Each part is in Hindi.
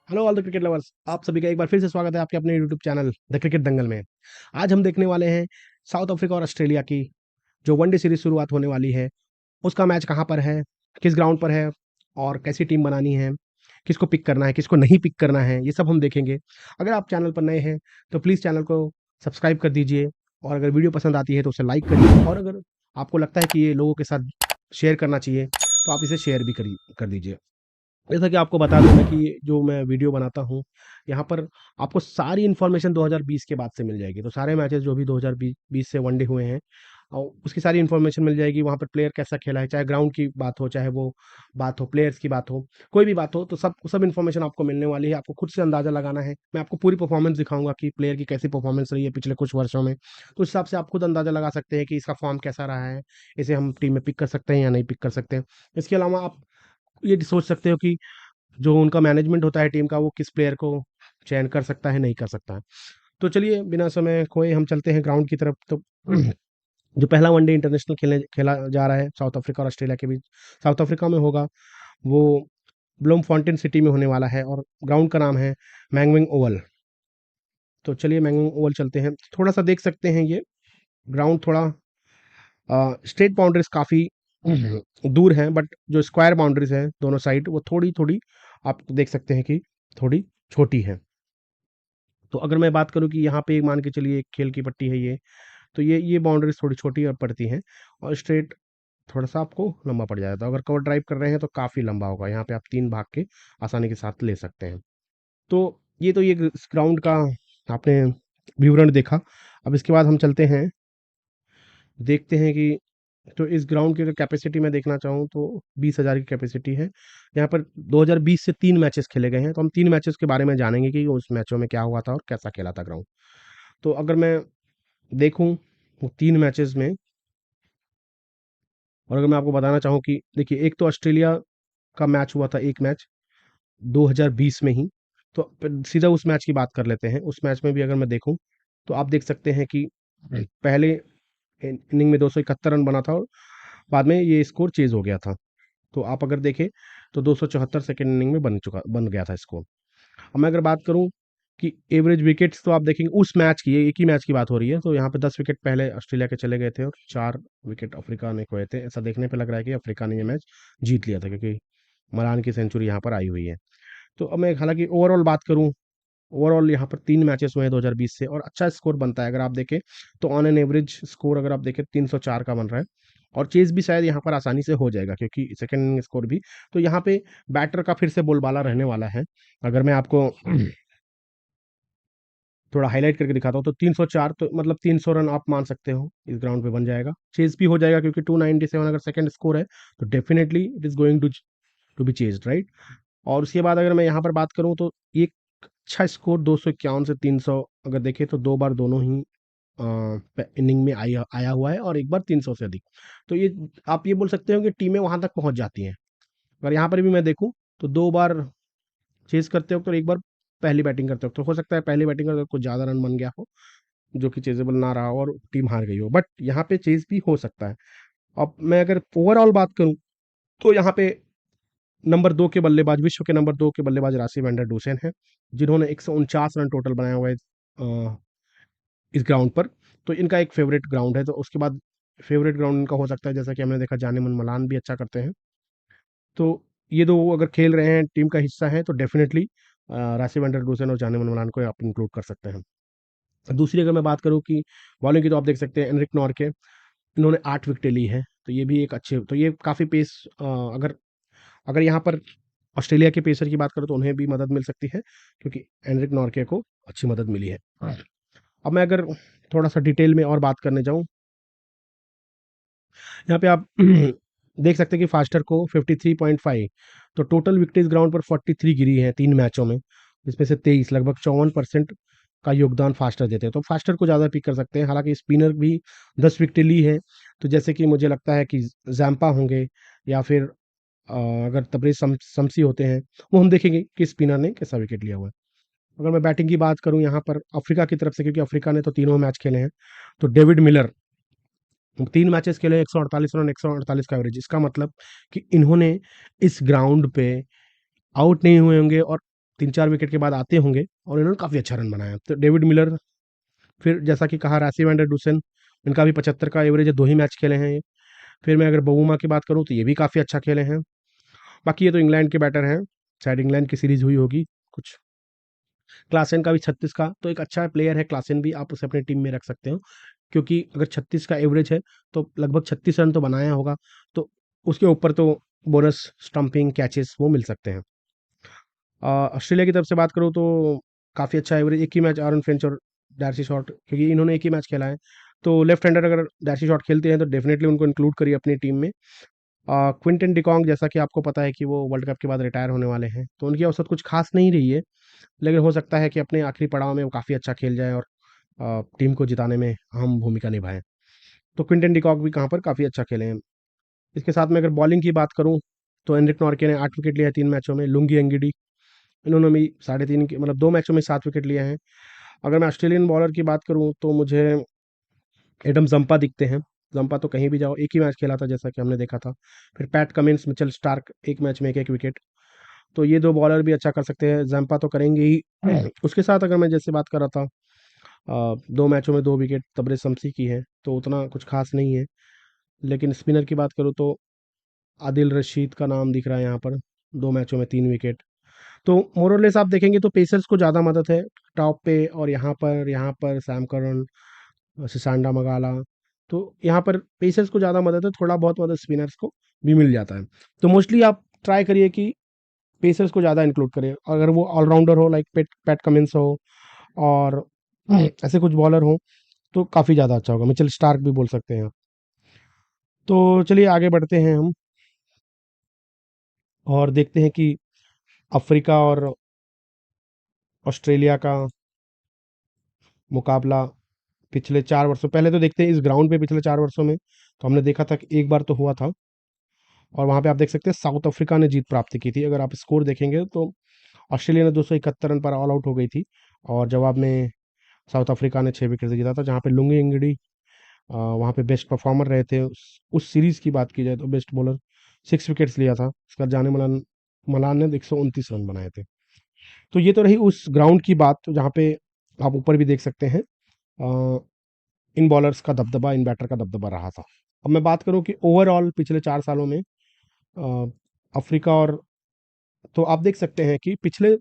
Hello all the cricket lovers, आप सभी का एक बार फिर से स्वागत है आपके अपने यूट्यूब चैनल द क्रिकेट दंगल में। आज हम देखने वाले हैं साउथ अफ्रीका और ऑस्ट्रेलिया की जो वनडे सीरीज शुरुआत होने वाली है, उसका मैच कहाँ पर है, किस ग्राउंड पर है और कैसी टीम बनानी है, किसको पिक करना है, किसको नहीं पिक करना है, ये सब हम देखेंगे। अगर आप चैनल पर नए हैं तो प्लीज़ चैनल को सब्सक्राइब कर दीजिए और अगर वीडियो पसंद आती है तो उसे लाइक करिए और अगर आपको लगता है कि ये लोगों के साथ शेयर करना चाहिए तो आप इसे शेयर भी कर दीजिए। जैसा कि आपको बता दूँ मैं कि जो मैं वीडियो बनाता हूँ, यहाँ पर आपको सारी इन्फॉर्मेशन 2020 के बाद से मिल जाएगी। तो सारे मैचेज़ जो भी 2020 से वनडे हुए हैं और उसकी सारी इन्फॉर्मेशन मिल जाएगी। वहाँ पर प्लेयर कैसा खेला है, चाहे ग्राउंड की बात हो, चाहे वो बात हो प्लेयर्स की बात हो, कोई भी बात हो, तो सब सब इन्फॉर्मेशन आपको मिलने वाली है। आपको खुद से अंदाज़ा लगाना है। मैं आपको पूरी परफॉर्मेंस दिखाऊँगा कि प्लेयर की कैसी परफॉर्मेंस रही है पिछले कुछ वर्षों में। तो उस हिसाब से आप खुद अंदाज़ा लगा सकते हैं कि इसका फॉर्म कैसा रहा है, इसे हम टीम में पिक कर सकते हैं या नहीं पिक कर सकते हैं। इसके अलावा आप ये सोच सकते हो कि जो उनका मैनेजमेंट होता है टीम का वो किस प्लेयर को चयन कर सकता है, नहीं कर सकता है। तो चलिए बिना समय खोए हम चलते हैं ग्राउंड की तरफ। तो जो पहला वनडे इंटरनेशनल खेला जा रहा है साउथ अफ्रीका और ऑस्ट्रेलिया के बीच, साउथ अफ्रीका में होगा, वो ब्लूमफॉन्टेन सिटी में होने वाला है और ग्राउंड का नाम है मैंगविंग ओवल। तो चलिए मैंगविंग ओवल चलते हैं। थोड़ा-सा देख सकते हैं ये ग्राउंड थोड़ा स्ट्रेट बाउंड्रीज़ काफ़ी दूर हैं, बट जो स्क्वायर बाउंड्रीज़ हैं दोनों साइड वो थोड़ी-थोड़ी आप देख सकते हैं कि थोड़ी छोटी हैं। तो अगर मैं बात करूँ कि यहाँ पे मान के चलिए एक खेल की पट्टी है ये, तो ये बाउंड्रीज़ थोड़ी छोटी पड़ती हैं और स्ट्रेट थोड़ा-सा आपको लंबा पड़ जाएगा। तो अगर कवर ड्राइव कर रहे हैं तो काफ़ी लंबा होगा। यहाँ पे आप 3 भाग के आसानी के साथ ले सकते हैं। तो ये इस ग्राउंड का आपने विवरण देखा। अब इसके बाद हम चलते हैं, देखते हैं कि तो इस ग्राउंड की अगर कैपेसिटी मैं देखना चाहूँ तो 20,000 की कैपेसिटी है। यहाँ पर 2020 से 3 मैचेस खेले गए हैं, तो हम 3 मैचेस के बारे में जानेंगे कि उस मैचों में क्या हुआ था और कैसा खेला था ग्राउंड। तो अगर मैं देखूँ वो 3 मैचेस में और अगर मैं आपको बताना चाहूँ कि देखिए एक तो ऑस्ट्रेलिया का मैच हुआ था, एक मैच 2020 में ही। तो सीधा उस मैच की बात कर लेते हैं। उस मैच में भी अगर मैं देखूँ तो आप देख सकते हैं कि पहले इनिंग में 271 रन बना था और बाद में ये स्कोर चेज़ हो गया था। तो आप अगर देखें तो 274 सेकंड इनिंग में बन गया था स्कोर। अब मैं अगर बात करूं कि एवरेज विकेट्स, तो आप देखेंगे उस मैच की, ये एक ही मैच की बात हो रही है, तो यहाँ पे 10 विकेट पहले ऑस्ट्रेलिया के चले गए थे और 4 विकेट अफ्रीका ने खोए थे। ऐसा देखने पे लग रहा है कि अफ्रीका ने ये मैच जीत लिया था क्योंकि मरान की सेंचुरी यहाँ पर आई हुई है। तो अब मैं हालांकि ओवरऑल बात करूँ, ओवरऑल यहाँ पर 3 मैचेस हुए हैं 2020 से और अच्छा स्कोर बनता है। अगर आप देखें तो ऑन एन एवरेज स्कोर अगर आप देखें 304 का बन रहा है और चेज़ भी शायद यहाँ पर आसानी से हो जाएगा क्योंकि सेकंड इनिंग स्कोर भी। तो यहाँ पे बैटर का फिर से बोलबाला रहने वाला है। अगर मैं आपको थोड़ा हाईलाइट करके दिखाता हूँ तो 304, तो मतलब 300 रन आप मान सकते हो इस ग्राउंड पे बन जाएगा। चेज़ भी हो जाएगा क्योंकि 297 अगर सेकंड स्कोर है तो definitely it is going to be chased, right? और उसके बाद अगर मैं यहाँ पर बात करूँ तो एक अच्छा स्कोर 251 से 300 अगर देखें तो 2 बार दोनों ही इनिंग में आया आया हुआ है और एक बार 300 से अधिक। तो ये आप ये बोल सकते हो कि टीमें वहाँ तक पहुँच जाती हैं। अगर यहाँ पर भी मैं देखूँ तो 2 बार चेज़ करते वक़्त और एक बार पहली बैटिंग करते वक़्त, तो हो सकता है पहली बैटिंग करते वक़्त कुछ ज़्यादा रन बन गया हो, जो कि चेज़ेबल ना रहा हो और टीम हार गई हो। बट यहाँ पे चेज़ भी हो सकता है। अब मैं अगर ओवरऑल बात करूँ तो यहाँ पे नंबर 2 के बल्लेबाज, विश्व के नंबर 2 के बल्लेबाज राशिव वैन डर डुसेन हैं, जिन्होंने 149 रन टोटल बनाया हुआ है इस ग्राउंड पर। तो इनका एक फ़ेवरेट ग्राउंड है, तो उसके बाद फ़ेवरेट ग्राउंड इनका हो सकता है जैसा कि हमने देखा जानेमन मलान भी अच्छा करते हैं। तो ये 2 अगर खेल रहे हैं, टीम का हिस्सा हैं, तो डेफ़िनेटली राशिव वैन डर डुसेन और जानेमन मलान को आप इंक्लूड कर सकते हैं। दूसरी अगर मैं बात करूँ कि बॉलिंग की, तो आप देख सकते हैं एनरिक नॉर्के, इन्होंने 8 विकेटें ली हैं, तो ये भी एक अच्छे, तो ये काफ़ी पेस अगर अगर यहाँ पर ऑस्ट्रेलिया के पेसर की बात करें तो उन्हें भी मदद मिल सकती है क्योंकि एनरिक नॉर्के को अच्छी मदद मिली है। अब मैं अगर थोड़ा-सा डिटेल में और बात करने जाऊँ, यहाँ पे आप देख सकते हैं कि फास्टर को 53.5, तो टोटल विकेट इस ग्राउंड पर 43 गिरी हैं 3 मैचों में, जिसमें से 23 लगभग 54% का योगदान फास्टर देते हैं। तो फास्टर को ज़्यादा पिक कर सकते हैं। हालाँकि स्पिनर भी 10 विकेटें ली हैं, तो जैसे कि मुझे लगता है कि ज़ैम्पा होंगे या फिर अगर तबरेज़ शम्सी होते हैं, वो हम देखेंगे कि स्पिनर ने कैसा विकेट लिया हुआ है। अगर मैं बैटिंग की बात करूँ यहाँ पर अफ्रीका की तरफ से, क्योंकि अफ्रीका ने तो तीनों मैच खेले हैं, तो डेविड मिलर 3 मैचेस खेले, 148 रन, 148 का एवरेज। इसका मतलब कि इन्होंने इस ग्राउंड पे आउट नहीं हुए होंगे और 3-4 विकेट के बाद आते होंगे और इन्होंने काफ़ी अच्छा रन बनाया। तो डेविड मिलर, फिर जैसा कि कहा रासिव वैन डर डुसेन, इनका भी 75 का एवरेज है, 2 ही मैच खेले हैं ये। फिर मैं अगर बवुमा की बात करूँ तो ये भी काफ़ी अच्छा खेले हैं। बाकी ये तो इंग्लैंड के बैटर हैं, शायद इंग्लैंड की सीरीज़ हुई होगी कुछ। क्लासेन का भी 36 का, तो एक अच्छा प्लेयर है क्लासेन भी, आप उसे अपनी टीम में रख सकते हो। क्योंकि अगर 36 का एवरेज है, तो लगभग 36 रन तो बनाया होगा, तो उसके ऊपर तो बोनस, स्टंपिंग, कैचेस वो मिल सकते हैं। ऑस्ट्रेलिया की तरफ से बात करूँ तो काफ़ी अच्छा एवरेज, एक ही मैच आरन फिंच और डार्सी शॉट, क्योंकि इन्होंने एक ही मैच खेला है। तो लेफ्ट हैंडर अगर डार्सी शॉट खेलते हैं तो डेफिनेटली उनको इंक्लूड करिए अपनी टीम में। क्विंटन डिकॉन्ग, जैसा कि आपको पता है कि वो वर्ल्ड कप के बाद रिटायर होने वाले हैं, तो उनकी औसत कुछ खास नहीं रही है, लेकिन हो सकता है कि अपने आखिरी पड़ाव में वो काफ़ी अच्छा खेल जाए और टीम को जिताने में अहम भूमिका निभाएं। तो क्विंटन डिकॉक भी कहाँ पर काफ़ी अच्छा खेले हैं। इसके साथ में अगर बॉलिंग की बात करूँ तो एनरिक नॉर्के ने 8 विकेट लिया है 3 मैचों में। लुंगी एंगिडी, इन्होंने भी 3.5 के मतलब 2 मैचों में 7 विकेट लिए हैं। अगर मैं ऑस्ट्रेलियन बॉलर की बात करूँ तो मुझे एडम जंपा दिखते हैं। जंपा तो कहीं भी जाओ, एक ही मैच खेला था जैसा कि हमने देखा था। फिर पैट कमिंस, मिचेल स्टार्क, एक मैच में एक-एक विकेट। तो ये 2 बॉलर भी अच्छा कर सकते हैं, जंपा तो करेंगे ही। उसके साथ अगर मैं जैसे बात कर रहा था, 2 मैचों में 2 विकेट तबरेज़ शम्सी की है, तो उतना कुछ ख़ास नहीं है। लेकिन स्पिनर की बात करूँ तो आदिल रशीद का नाम दिख रहा है यहाँ पर, 2 मैचों में 3 विकेट। तो मोर और लेस आप देखेंगे तो पेसर्स को ज़्यादा मदद है टॉप पे, और यहाँ पर सैम करन, सिसांडा मगाला, तो यहाँ पर पेसर्स को ज़्यादा मदद है, थोड़ा बहुत मदद स्पिनर्स को भी मिल जाता है। तो मोस्टली आप ट्राई करिए कि पेसर्स को ज़्यादा इंक्लूड करें। अगर वो ऑलराउंडर हो, लाइक पैट पैट कमिंस हो, और ऐसे कुछ बॉलर हो, तो काफ़ी ज़्यादा अच्छा होगा। मिचेल स्टार्क भी बोल सकते हैं आप। तो चलिए आगे बढ़ते हैं हम, और देखते हैं कि अफ्रीका और ऑस्ट्रेलिया का मुकाबला पिछले 4 वर्षों, पहले तो देखते हैं इस ग्राउंड पे पिछले 4 वर्षों में, तो हमने देखा था कि एक बार तो हुआ था, और वहाँ पे आप देख सकते हैं साउथ अफ्रीका ने जीत प्राप्त की थी। अगर आप स्कोर देखेंगे तो ऑस्ट्रेलिया ने 271 रन पर ऑल आउट हो गई थी, और जवाब में साउथ अफ्रीका ने 6 विकेट से जीता था, जहाँ पे लुंगी एंगडी वहाँ पे बेस्ट परफॉर्मर रहे थे। उस सीरीज़ की बात की जाए तो बेस्ट बॉलर, 6 विकेट्स लिया था उसका, जाने मलान मलान ने 129 रन बनाए थे। तो ये तो रही उस ग्राउंड की बात, जहाँ पे आप ऊपर भी देख सकते हैं इन बॉलर्स का दबदबा, इन बैटर का दबदबा रहा था। अब मैं बात करूं कि ओवरऑल पिछले 4 सालों में अफ्रीका और, तो आप देख सकते हैं कि पिछले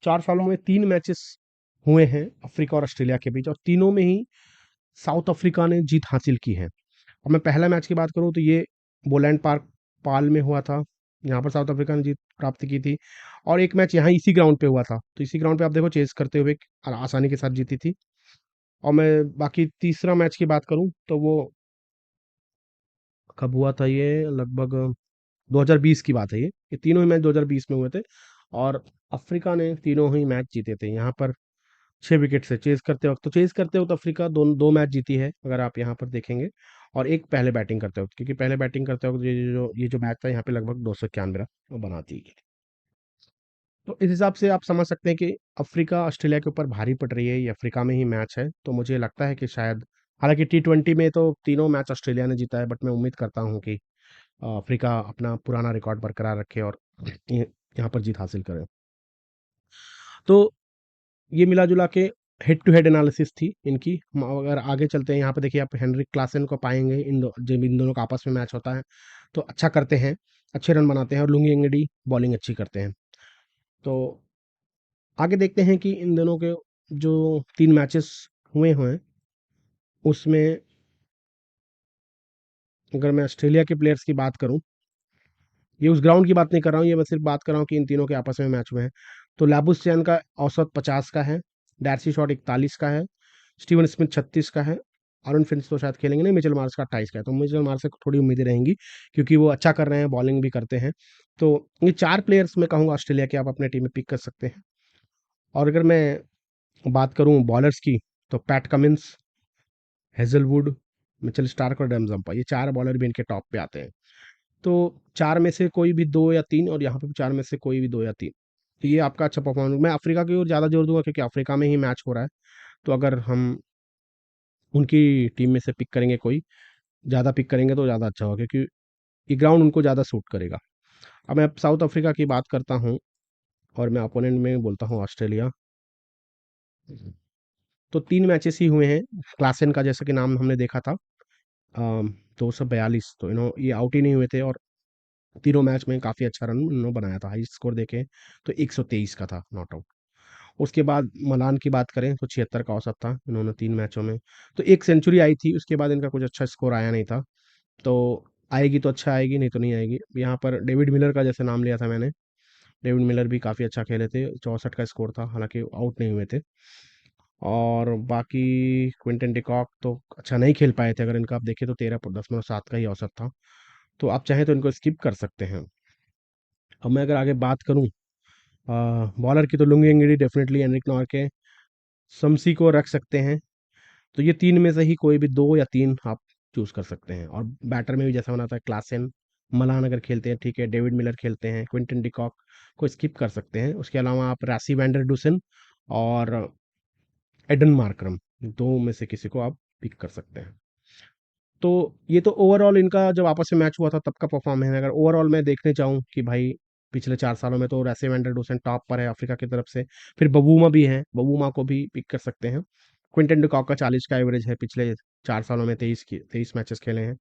4 सालों में 3 मैचेस हुए हैं अफ्रीका और ऑस्ट्रेलिया के बीच, और तीनों में ही साउथ अफ्रीका ने जीत हासिल की है। अब मैं पहला मैच की बात करूं तो ये बोलैंड पार्क पाल में हुआ था, यहाँ पर साउथ अफ्रीका ने जीत प्राप्त की थी। और एक मैच यहाँ इसी ग्राउंड पे हुआ था, तो इसी ग्राउंड पे आप देखो चेस करते हुए आसानी के साथ जीती थी। और मैं बाकी तीसरा मैच की बात करूं तो वो कब हुआ था, ये लगभग 2020 की बात है। ये तीनों ही मैच 2020 में हुए थे, और अफ्रीका ने तीनों ही मैच जीते थे यहाँ पर 6 विकेट से चेज़ करते वक़्त। तो चेज़ करते वक़्त अफ्रीका 2 मैच जीती है, अगर आप यहाँ पर देखेंगे, और एक पहले बैटिंग करते वक़्त, क्योंकि पहले बैटिंग करते वक़्त ये जो मैच था यहाँ पे लगभग 291 रन वो बनाती है। तो इस हिसाब से आप समझ सकते हैं कि अफ्रीका ऑस्ट्रेलिया के ऊपर भारी पड़ रही है, ये अफ्रीका में ही मैच है। तो मुझे लगता है कि शायद, हालाँकि टी20 में तो तीनों मैच ऑस्ट्रेलिया ने जीता है, बट मैं उम्मीद करता हूँ कि अफ्रीका अपना पुराना रिकॉर्ड बरकरार रखे और ये यहाँ पर जीत हासिल करे। तो ये मिला-जुला के हेड टू हेड एनालिसिस थी इनकी। हम अगर आगे चलते हैं, यहाँ पे देखिए आप हेनरिक क्लासन को पाएँगे, जब इन दोनों का आपस में मैच होता है, तो अच्छा करते हैं, अच्छे रन बनाते हैं, और लुंगी एंगडी बॉलिंग अच्छी करते हैं। तो आगे देखते हैं कि इन दोनों के जो 3 मैचेस हुए हैं, उसमें अगर मैं ऑस्ट्रेलिया के प्लेयर्स की बात करूँ, ये उस ग्राउंड की बात नहीं कर रहा हूँ, ये मैं सिर्फ बात कर रहा हूँ कि इन तीनों के आपस में मैच हुए हैं। तो लाबुशैन का औसत 50 का है, डार्सी शॉट 41 का है, स्टीवन स्मिथ 36 का है, आरन फिंच तो शायद खेलेंगे नहीं, मिचेल मार्श का 28 का है। तो मिचेल मार्श से थोड़ी उम्मीदें रहेंगी, क्योंकि वो अच्छा कर रहे हैं, बॉलिंग भी करते हैं। तो ये 4 प्लेयर्स मैं कहूँगा ऑस्ट्रेलिया के आप अपने टीम में पिक कर सकते हैं। और अगर मैं बात करूँ बॉलर्स की, तो PAT Cummins, Hazlewood, Mitchell Starc और एडम जंपा, ये 4 बॉलर भी इनके टॉप पे आते हैं। तो 4 में से कोई भी 2 या 3, और यहाँ पे भी 4 में से कोई भी 2 या 3, तो ये आपका अच्छा परफॉर्मेंस। मैं अफ्रीका की ओर ज़्यादा जोर दूँगा, क्योंकि अफ्रीका में ही मैच हो रहा है। तो अगर हम उनकी टीम में से पिक करेंगे कोई, ज़्यादा पिक करेंगे तो ज़्यादा अच्छा होगा, क्योंकि ये ग्राउंड उनको ज़्यादा सूट करेगा। अब मैं साउथ अफ्रीका की बात करता हूँ, और मैं अपोनेंट में बोलता हूँ ऑस्ट्रेलिया। तो 3 मैचेस ही हुए हैं। क्लासेन का जैसा कि नाम हमने देखा था, 242, तो ये आउट ही नहीं हुए थे और तीनों मैच में काफ़ी अच्छा रन इन्होंने बनाया था। हाईएस्ट स्कोर देखें तो 123 का था, नॉट आउट। उसके बाद मलान की बात करें तो 76 का औसत था इन्होंने 3 मैचों में। तो 1 सेंचुरी आई थी, उसके बाद इनका कुछ अच्छा स्कोर आया नहीं था। तो आएगी तो अच्छा आएगी, नहीं तो नहीं आएगी। यहाँ पर डेविड मिलर का जैसे नाम लिया था मैंने, डेविड मिलर भी काफ़ी अच्छा खेले थे, 64 का स्कोर था, हालाँकि आउट नहीं हुए थे। और बाकी क्विंटन डिकॉक तो अच्छा नहीं खेल पाए थे, अगर इनका आप देखें तो 13.7 का ही औसत था। तो आप चाहें तो इनको स्किप कर सकते हैं। अब मैं अगर आगे बात करूँ बॉलर की, तो लुंगी एंगडी डेफिनेटली एनरिक नॉर्के, समसी को रख सकते हैं। तो ये 3 में से ही कोई भी 2 या 3 आप चूज़ कर सकते हैं। और बैटर में भी जैसा होना था क्लासेन, मलान अगर खेलते हैं ठीक है, डेविड मिलर खेलते हैं, क्विंटन डिकॉक को स्किप कर सकते हैं। उसके अलावा आप रासी वैंडर डुसन और एडन मार्करम, 2 में से किसी को आप पिक कर सकते हैं। तो ये तो ओवरऑल इनका जब आपस में मैच हुआ था तब का परफॉर्मेंस है। अगर ओवरऑल मैं देखने चाहूँ कि भाई पिछले 4 सालों में, तो रेसे वैंडर डोसन टॉप पर है अफ्रीका की तरफ से। फिर बबूमा भी हैं, बबूमा को भी पिक कर सकते हैं। क्विंटन डिकॉक का 40 का एवरेज है, पिछले 4 सालों में 23 मैचेस खेले हैं।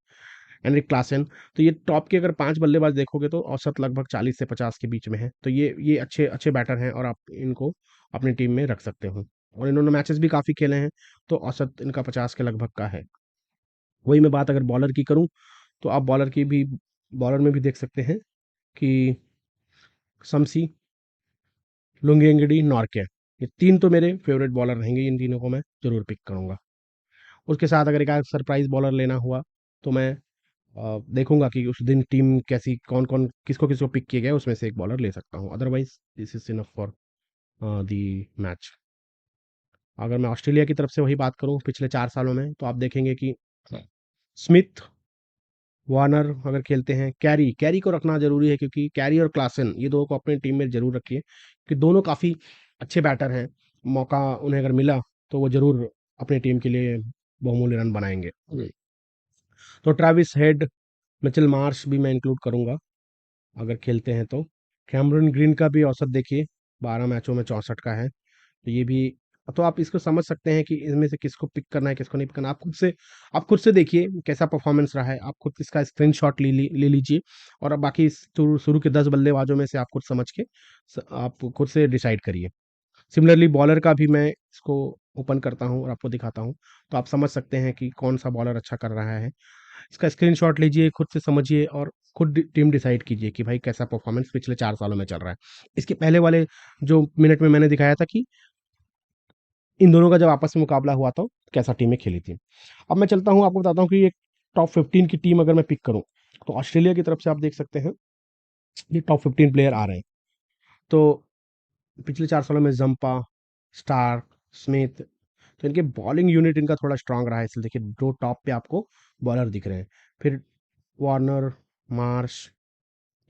एनरिक क्लासन, तो ये टॉप के अगर 5 बल्लेबाज देखोगे तो औसत लगभग 40 से 50 के बीच में है। तो ये अच्छे अच्छे बैटर हैं और आप इनको अपनी टीम में रख सकते हो। और इन्होंने मैचेस भी काफ़ी खेले हैं, तो औसत इनका 50 के लगभग का है। वही मैं बात अगर बॉलर की करूँ, तो आप बॉलर में भी देख सकते हैं कि शम्सी, लुंगेंगडी, नॉर्के, ये 3 तो मेरे फेवरेट बॉलर रहेंगे, इन तीनों को मैं ज़रूर पिक करूँगा। उसके साथ अगर एक आध सरप्राइज़ बॉलर लेना हुआ, तो मैं देखूँगा कि उस दिन टीम कैसी, कौन-कौन किसको-किसको पिक किया गया है, उसमें से एक बॉलर ले सकता हूँ। Otherwise this is enough for the match. अगर मैं ऑस्ट्रेलिया की तरफ से वही बात करूँ पिछले 4 सालों में, तो आप देखेंगे कि स्मिथ, वार्नर अगर खेलते हैं, कैरी को रखना ज़रूरी है, क्योंकि कैरी और क्लासन ये 2 को अपनी टीम में ज़रूर रखिए, कि दोनों काफ़ी अच्छे बैटर हैं। मौका उन्हें अगर मिला तो वो ज़रूर अपनी टीम के लिए बहुमूल्य रन बनाएँगे। तो ट्रेविस हेड, मिचेल मार्श भी मैं इंक्लूड करूँगा अगर खेलते हैं तो। कैमरन ग्रीन का भी औसत देखिए, 12 मैचों में 64 का है। तो ये भी, तो आप इसको समझ सकते हैं कि इनमें से किसको पिक करना है, किसको नहीं पिक करना। आप खुद से देखिए कैसा परफॉर्मेंस रहा है, आप खुद इसका स्क्रीनशॉट ले लीजिए। और अब बाकी शुरू शुरू के 10 बल्लेबाजों में से आप खुद समझ के आप खुद से डिसाइड करिए। सिमिलरली बॉलर का भी मैं इसको ओपन करता हूँ और आपको दिखाता हूँ, तो आप समझ सकते हैं कि कौन सा बॉलर अच्छा कर रहा है। इसका स्क्रीनशॉट लीजिए, खुद से समझिए और खुद टीम डिसाइड कीजिए कि भाई कैसा परफॉर्मेंस पिछले 4 सालों में चल रहा है। इसके पहले वाले जो मिनट में मैंने दिखाया था कि इन दोनों का जब आपस में मुकाबला हुआ तो कैसा टीमें खेली थी। अब मैं चलता हूँ, आपको बताता हूँ कि एक टॉप 15 की टीम अगर मैं पिक करूँ, तो ऑस्ट्रेलिया की तरफ से आप देख सकते हैं ये टॉप 15 प्लेयर आ रहे हैं। तो पिछले 4 सालों में जंपा, स्टार्क, स्मिथ, तो इनके बॉलिंग यूनिट इनका थोड़ा स्ट्रांग रहा है, इसलिए देखिए 2 टॉप पे आपको बॉलर दिख रहे हैं। फिर वार्नर, मार्श,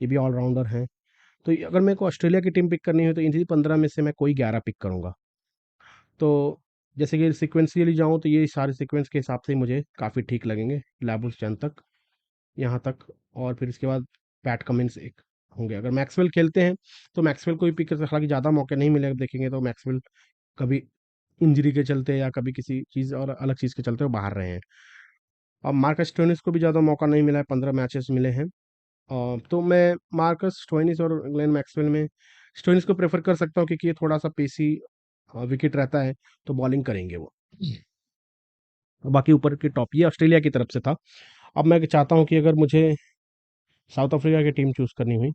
ये भी ऑलराउंडर हैं। तो अगर मेरे को ऑस्ट्रेलिया की टीम पिक करनी है, तो इन्हीं 15 में से मैं कोई 11 पिक करूँगा। तो जैसे कि सीक्वेंशियली जाऊँ, तो ये सारे सीक्वेंस के हिसाब से मुझे काफ़ी ठीक लगेंगे, लाबुशैन तक, यहाँ तक। और फिर इसके बाद पैट कमिंस एक होंगे। अगर मैक्सवेल खेलते हैं, तो मैक्सवेल को भी पिक कर सकते, हालाँकि ज़्यादा मौके नहीं मिले, देखेंगे तो मैक्सवेल कभी इंजरी के चलते या कभी किसी चीज़ और अलग चीज़ के चलते वो बाहर रहे हैं। अब मार्कस स्टोइनिस को भी ज़्यादा मौका नहीं मिला है, 15 मैचेस मिले हैं। तो मैं मार्कस स्टोइनिस और ग्लेन मैक्सवेल में स्टोइनिस को प्रेफ़र कर सकता हूँ, क्योंकि ये थोड़ा-सा पेसी विकेट रहता है, तो बॉलिंग करेंगे वो। बाकी ऊपर के टॉप ये ऑस्ट्रेलिया की तरफ से था। अब मैं चाहता हूँ कि अगर मुझे साउथ अफ्रीका की टीम चूज़ करनी हुई,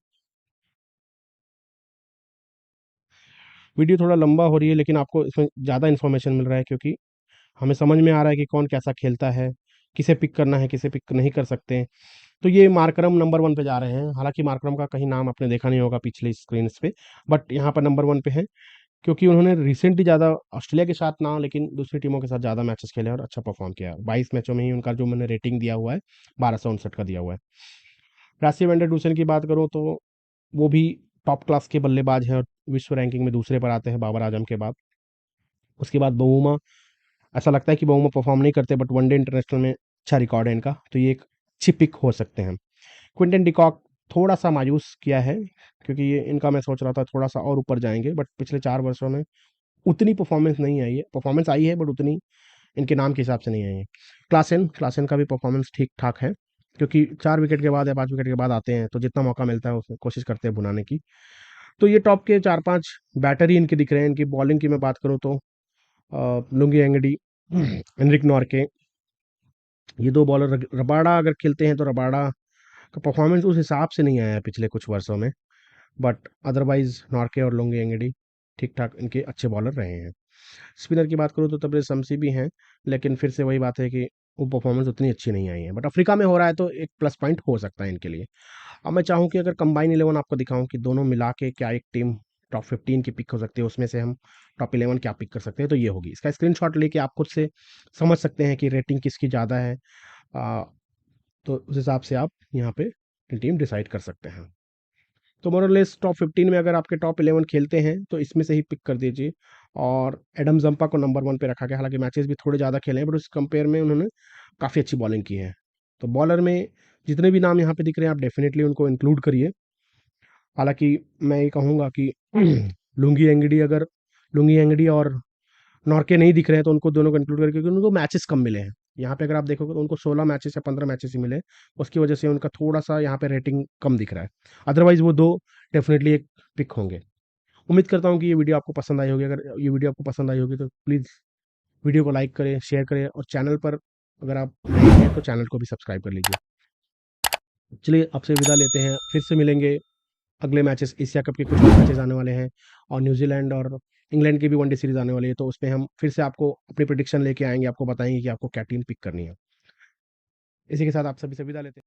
वीडियो थोड़ा लंबा हो रही है, लेकिन आपको इसमें ज़्यादा इन्फॉर्मेशन मिल रहा है, क्योंकि हमें समझ में आ रहा है कि कौन कैसा खेलता है, किसे पिक करना है, किसे पिक नहीं कर सकते हैं। तो ये मार्करम नंबर 1 पे जा रहे हैं। हालाँकि मार्करम का कहीं नाम आपने देखा नहीं होगा पिछली स्क्रीन्स पे, बट यहाँ पर नंबर 1 पे हैं, क्योंकि उन्होंने रिसेंटली ज़्यादा ऑस्ट्रेलिया के साथ ना, लेकिन दूसरी टीमों के साथ ज़्यादा मैचेस खेले और अच्छा परफॉर्म किया। 22 मैचों में ही उनका जो मैंने रेटिंग दिया हुआ है, 1259 का दिया हुआ है। राशिया वैंडर डूसन की बात करूँ, तो वो भी टॉप क्लास के बल्लेबाज हैं और विश्व रैंकिंग में दूसरे पर आते हैं बाबर आजम के बाद। उसके बाद बवूमा, ऐसा लगता है कि बवूमा परफॉर्म नहीं करते, बट वनडे इंटरनेशनल में अच्छा रिकॉर्ड है इनका, तो ये एक अच्छी पिक हो सकते हैं। क्विंटन डिकॉक थोड़ा-सा मायूस किया है, क्योंकि ये इनका मैं सोच रहा था थोड़ा-सा और ऊपर जाएँगे, बट पिछले 4 वर्षों में उतनी परफ़ॉर्मेंस नहीं आई है। परफ़ॉर्मेंस आई है बट उतनी इनके नाम के हिसाब से नहीं आई है। क्लासेन का भी परफ़ॉर्मेंस ठीक-ठाक है, क्योंकि 4 विकेट के बाद या 5 विकेट के बाद आते हैं, तो जितना मौका मिलता है उसमें कोशिश करते हैं भुनाने की। तो ये टॉप के 4-5 बैटर ही इनके दिख रहे हैं। इनकी बॉलिंग की मैं बात करूँ तो लुंगी एंगडी, एनरिक नॉर्के, ये 2 बॉलर रबाडा अगर खेलते हैं तो रबाडा का परफ़ॉर्मेंस उस हिसाब से नहीं आया है पिछले कुछ वर्षों में, बट अदरवाइज़ नॉर्के और लुंगी एंगडी ठीक-ठाक इनके अच्छे बॉलर रहे हैं। स्पिनर की बात करूँ तो तबरेज़ शम्सी भी हैं, लेकिन फिर से वही बात है कि वो परफ़ॉर्मेंस उतनी अच्छी नहीं आई है। बट अफ्रीका में हो रहा है तो एक प्लस पॉइंट हो सकता है इनके लिए। अब मैं चाहूँ कि अगर कंबाइन 11 आपको दिखाऊँ कि दोनों मिला के क्या एक टीम टॉप 15 की पिक हो सकती है, उसमें से हम टॉप 11 क्या पिक कर सकते हैं, तो ये होगी। इसका स्क्रीनशॉट लेके आप खुद से समझ सकते हैं कि रेटिंग किसकी ज़्यादा है। अ, तो उस हिसाब से आप यहाँ पे टीम डिसाइड कर सकते हैं। तो मोर और लेस टॉप 15 में अगर आपके टॉप 11 खेलते हैं तो इसमें से ही पिक कर दीजिए। और एडम जंपा को नंबर 1 पे रखा गया, हालांकि मैचेस भी थोड़े ज़्यादा खेले हैं बट उस कंपेयर में उन्होंने काफ़ी अच्छी बॉलिंग की है। तो बॉलर में जितने भी नाम यहाँ पे दिख रहे हैं आप डेफिनेटली उनको इंक्लूड करिए। हालांकि मैं ये कहूँगा कि लुंगी एंगडी अगर लुंगी एंगडी और नॉर्के नहीं दिख रहे हैं तो उनको दोनों को इंक्लूड करें, क्योंकि उनको मैचेस कम मिले हैं। यहाँ पे अगर आप देखोगे तो उनको 16 मैचेस या 15 मैचेस ही मिले, उसकी वजह से उनका थोड़ा-सा यहाँ पे रेटिंग कम दिख रहा है। अदरवाइज़ वो 2 डेफ़िनेटली एक पिक होंगे। उम्मीद करता हूँ कि ये वीडियो आपको पसंद आई होगी। अगर ये वीडियो आपको पसंद आई होगी तो प्लीज़ वीडियो को लाइक करें, शेयर करें और चैनल पर अगर आप नए हैं तो चैनल को भी सब्सक्राइब कर लीजिए। चलिए आपसे विदा लेते हैं, फिर से मिलेंगे। अगले मैचेस एशिया कप के कुछ और मैचेस आने वाले हैं और न्यूजीलैंड और इंग्लैंड की भी वनडे सीरीज़ आने वाली है, तो उसमें हम फिर से आपको अपनी प्रेडिक्शन लेके आएँगे, आपको बताएँगे कि आपको क्या टीम पिक करनी है। इसी के साथ आप सभी से विदा लेते हैं।